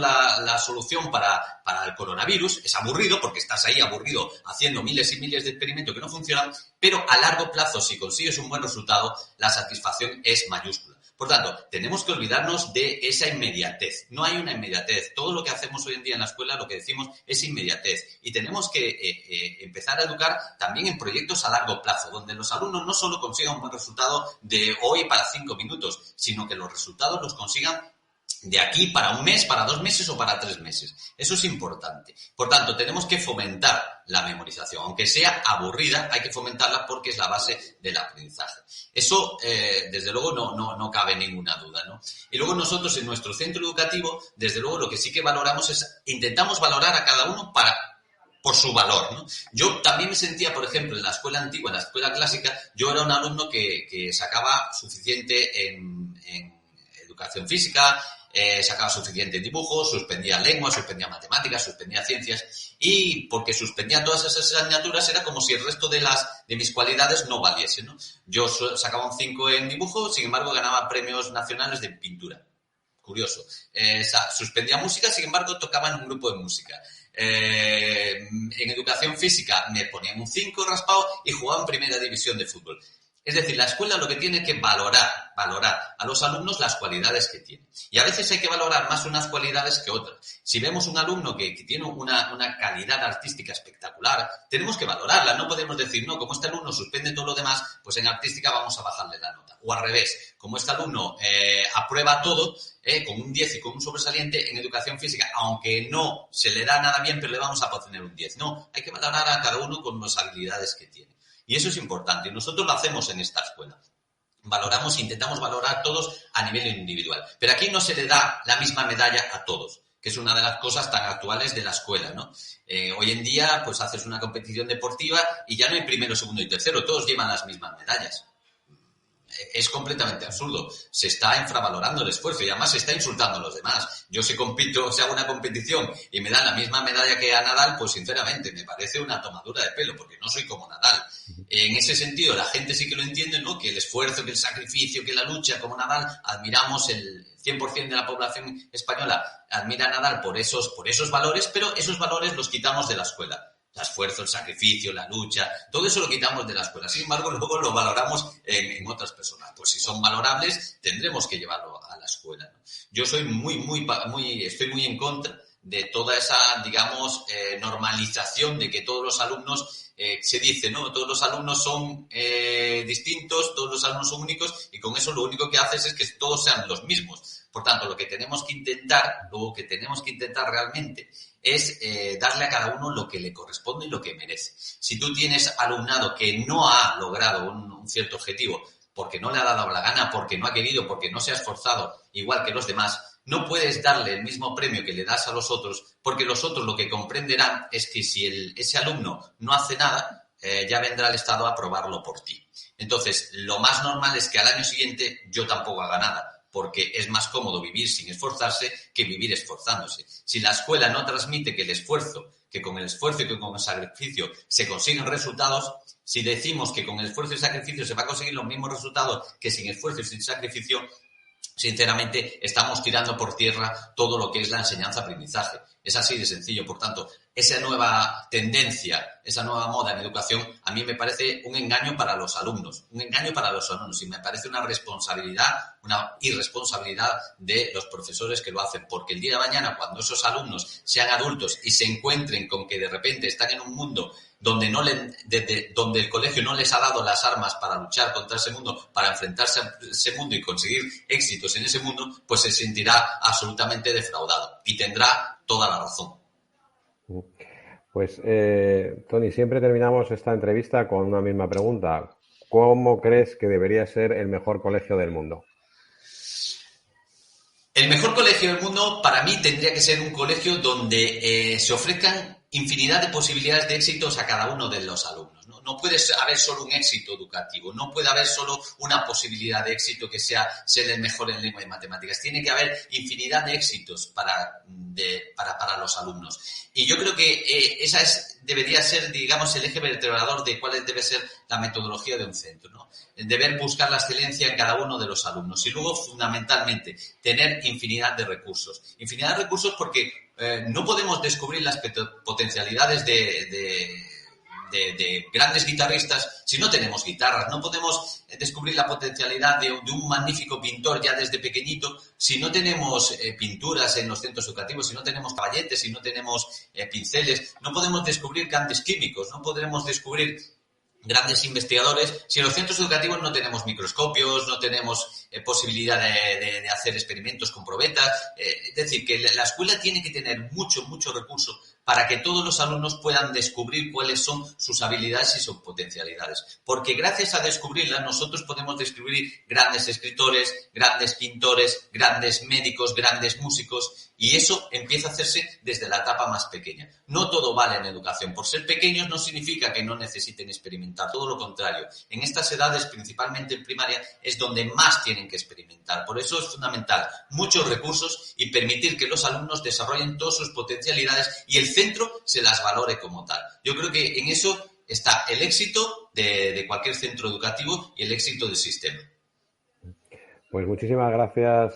la solución para el coronavirus. Es aburrido porque estás ahí aburrido haciendo miles y miles de experimentos que no funcionan, pero a largo plazo, si consigues un buen resultado, la satisfacción es mayúscula. Por tanto, tenemos que olvidarnos de esa inmediatez. No hay una inmediatez. Todo lo que hacemos hoy en día en la escuela, lo que decimos es inmediatez. Y tenemos que empezar a educar también en proyectos a largo plazo, donde los alumnos no solo consigan un buen resultado de hoy para 5 minutos, sino que los resultados los consigan de aquí para un mes, para 2 meses o para 3 meses. Eso es importante. Por tanto, tenemos que fomentar la memorización. Aunque sea aburrida, hay que fomentarla porque es la base del aprendizaje. Eso, desde luego, no cabe ninguna duda, ¿no? Y luego nosotros, en nuestro centro educativo, desde luego, lo que sí que valoramos es, intentamos valorar a cada uno por su valor, ¿no? Yo también me sentía, por ejemplo, en la escuela antigua, en la escuela clásica, yo era un alumno que sacaba suficiente en educación física, sacaba suficiente en dibujo, suspendía lengua, suspendía matemáticas, suspendía ciencias, y porque suspendía todas esas asignaturas era como si el resto de mis cualidades no valiesen, ¿no? Yo sacaba un 5 en dibujo, sin embargo ganaba premios nacionales de pintura. Curioso. Suspendía música, sin embargo tocaba en un grupo de música. En educación física me ponían un 5 raspado y jugaba en primera división de fútbol. Es decir, la escuela lo que tiene que valorar a los alumnos las cualidades que tienen. Y a veces hay que valorar más unas cualidades que otras. Si vemos un alumno que tiene una calidad artística espectacular, tenemos que valorarla. No podemos decir, no, como este alumno suspende todo lo demás, pues en artística vamos a bajarle la nota. O al revés, como este alumno aprueba todo, con un 10 y con un sobresaliente, en educación física, aunque no se le da nada bien, pero le vamos a poner un 10. No, hay que valorar a cada uno con las habilidades que tiene. Y eso es importante. Y nosotros lo hacemos en esta escuela. Intentamos valorar a todos a nivel individual. Pero aquí no se le da la misma medalla a todos, que es una de las cosas tan actuales de la escuela, ¿no? Hoy en día, pues haces una competición deportiva y ya no hay primero, segundo y tercero. Todos llevan las mismas medallas. Es completamente absurdo. Se está infravalorando el esfuerzo y además se está insultando a los demás. Yo si hago una competición y me dan la misma medalla que a Nadal, pues sinceramente me parece una tomadura de pelo, porque no soy como Nadal. En ese sentido, la gente sí que lo entiende, ¿no? Que el esfuerzo, que el sacrificio, que la lucha, como Nadal, admiramos el 100% de la población española, admira a Nadal por esos valores, pero esos valores los quitamos de la escuela. El esfuerzo, el sacrificio, la lucha, todo eso lo quitamos de la escuela. Sin embargo, luego lo valoramos en otras personas. Pues si son valorables, tendremos que llevarlo a la escuela, ¿no? Yo soy estoy muy en contra de toda esa, digamos, normalización de que todos los alumnos, se dice, ¿no? Todos los alumnos son distintos, todos los alumnos son únicos, y con eso lo único que haces es que todos sean los mismos. Por tanto, lo que tenemos que intentar realmente es darle a cada uno lo que le corresponde y lo que merece. Si tú tienes alumnado que no ha logrado un cierto objetivo porque no le ha dado la gana, porque no ha querido, porque no se ha esforzado igual que los demás, no puedes darle el mismo premio que le das a los otros, porque los otros lo que comprenderán es que si ese alumno no hace nada, ya vendrá el Estado a aprobarlo por ti. Entonces, lo más normal es que al año siguiente yo tampoco haga nada, porque es más cómodo vivir sin esforzarse que vivir esforzándose. Si la escuela no transmite que con el esfuerzo y que con el sacrificio se consiguen resultados, si decimos que con el esfuerzo y sacrificio se va a conseguir los mismos resultados que sin esfuerzo y sin sacrificio, sinceramente estamos tirando por tierra todo lo que es la enseñanza-aprendizaje. Es así de sencillo. Por tanto, esa nueva tendencia, esa nueva moda en educación, a mí me parece un engaño para los alumnos. Un engaño para los alumnos. Y me parece una irresponsabilidad de los profesores que lo hacen. Porque el día de mañana, cuando esos alumnos sean adultos y se encuentren con que de repente están en un mundo donde donde el colegio no les ha dado las armas para luchar contra ese mundo, para enfrentarse a ese mundo y conseguir éxitos en ese mundo, pues se sentirá absolutamente defraudado y tendrá toda la razón. Pues, Tony, siempre terminamos esta entrevista con una misma pregunta. ¿Cómo crees que debería ser el mejor colegio del mundo? El mejor colegio del mundo, para mí, tendría que ser un colegio donde se ofrezcan infinidad de posibilidades de éxitos a cada uno de los alumnos. No puede haber solo un éxito educativo, no puede haber solo una posibilidad de éxito que sea ser el mejor en lengua y matemáticas. Tiene que haber infinidad de éxitos para los alumnos. Y yo creo que debería ser, digamos, el eje vertebrador de cuál debe ser la metodología de un centro, ¿no? Deber buscar la excelencia en cada uno de los alumnos. Y luego, fundamentalmente, tener infinidad de recursos. Infinidad de recursos porque no podemos descubrir las potencialidades de grandes guitarristas si no tenemos guitarras. No podemos descubrir la potencialidad de un magnífico pintor ya desde pequeñito si no tenemos pinturas en los centros educativos, si no tenemos caballetes, si no tenemos pinceles. No podemos descubrir grandes químicos, no podremos descubrir grandes investigadores si en los centros educativos no tenemos microscopios, no tenemos posibilidad de hacer experimentos con probetas. Es decir, que la escuela tiene que tener mucho recurso para que todos los alumnos puedan descubrir cuáles son sus habilidades y sus potencialidades. Porque gracias a descubrirlas nosotros podemos descubrir grandes escritores, grandes pintores, grandes médicos, grandes músicos, y eso empieza a hacerse desde la etapa más pequeña. No todo vale en educación. Por ser pequeños no significa que no necesiten experimentar, todo lo contrario. En estas edades, principalmente en primaria, es donde más tienen que experimentar. Por eso es fundamental muchos recursos y permitir que los alumnos desarrollen todas sus potencialidades y el centro se las valore como tal. Yo creo que en eso está el éxito de cualquier centro educativo y el éxito del sistema. Pues muchísimas gracias,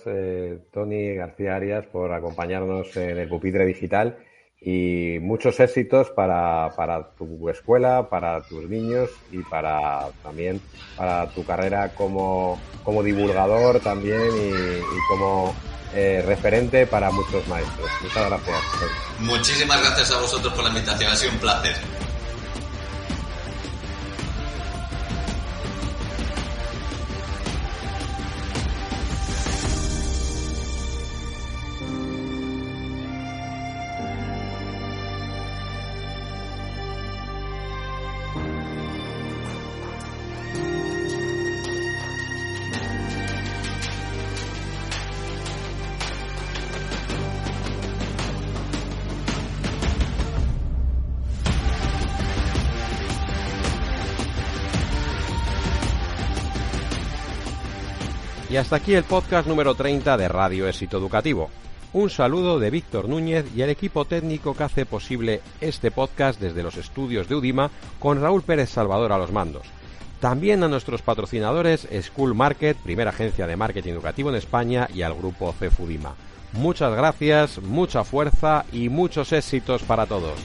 Tony García Arias, por acompañarnos en el Pupitre Digital y muchos éxitos para tu escuela, para tus niños y también para tu carrera como divulgador también y como referente para muchos maestros. Muchas gracias. Muchísimas gracias a vosotros por la invitación, ha sido un placer. Y hasta aquí el podcast número 30 de Radio Éxito Educativo. Un saludo de Víctor Núñez y el equipo técnico que hace posible este podcast desde los estudios de Udima, con Raúl Pérez Salvador a los mandos. También a nuestros patrocinadores School Market, primera agencia de marketing educativo en España, y al grupo CEF Udima. Muchas gracias, mucha fuerza y muchos éxitos para todos.